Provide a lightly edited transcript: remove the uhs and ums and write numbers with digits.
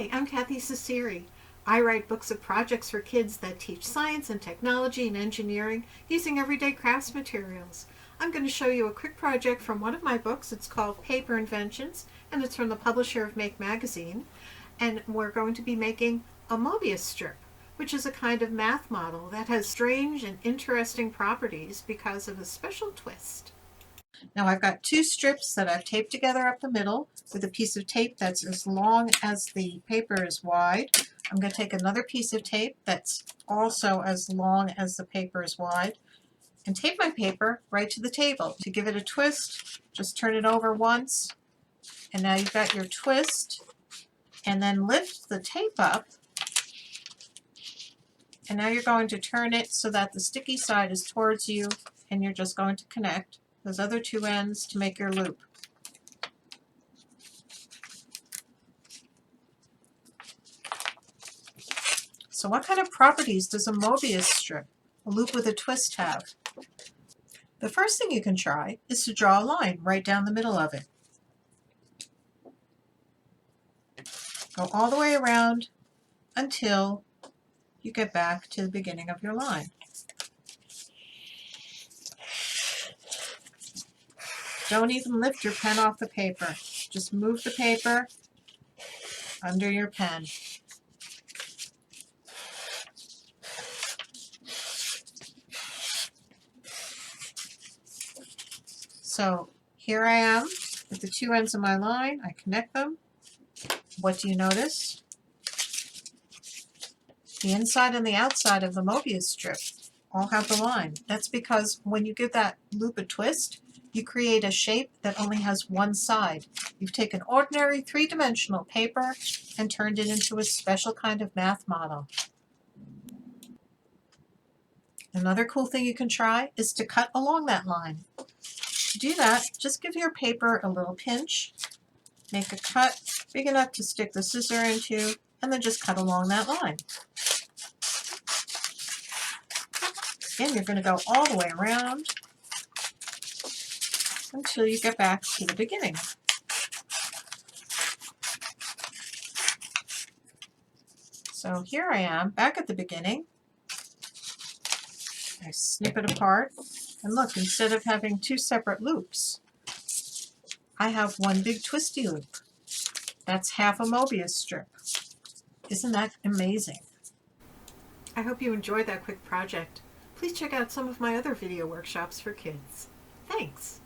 Hi, I'm Ceceri. I write books of projects for kids that teach science and technology and engineering using everyday crafts materials. I'm going to show you a quick project from one of my books. It's called Paper Inventions, and it's from the publisher of Make Magazine. And we're going to be making a Mobius strip, which is a kind of math model that has strange and interesting properties because of a special twist. Now I've got two strips that I've taped together up the middle with a piece of tape that's as long as the paper is wide. I'm going to take another piece of tape that's also as long as the paper is wide and tape my paper right to the table. To give it a twist, just turn it over once, and now you've got your twist, and then lift the tape up, and now you're going to turn it so that the sticky side is towards you, and you're just going to connect those other two ends to make your loop. So what kind of properties does a Mobius strip, a loop with a twist, have? The first thing you can try is to draw a line right down the middle of it. Go all the way around until you get back to the beginning of your line. Don't even lift your pen off the paper. Just move the paper under your pen. So here I am with the two ends of my line. I connect them. What do you notice? The inside and the outside of the Mobius strip all have the line. That's because when you give that loop a twist, you create a shape that only has one side. You've taken ordinary three-dimensional paper and turned it into a special kind of math model. Another cool thing you can try is to cut along that line. To do that, just give your paper a little pinch, make a cut big enough to stick the scissor into, and then just cut along that line. Again, you're going to go all the way around until you get back to the beginning. So here I am, back at the beginning. I snip it apart, and look, instead of having two separate loops, I have one big twisty loop. That's half a Mobius strip. Isn't that amazing? I hope you enjoyed that quick project. Please check out some of my other video workshops for kids. Thanks!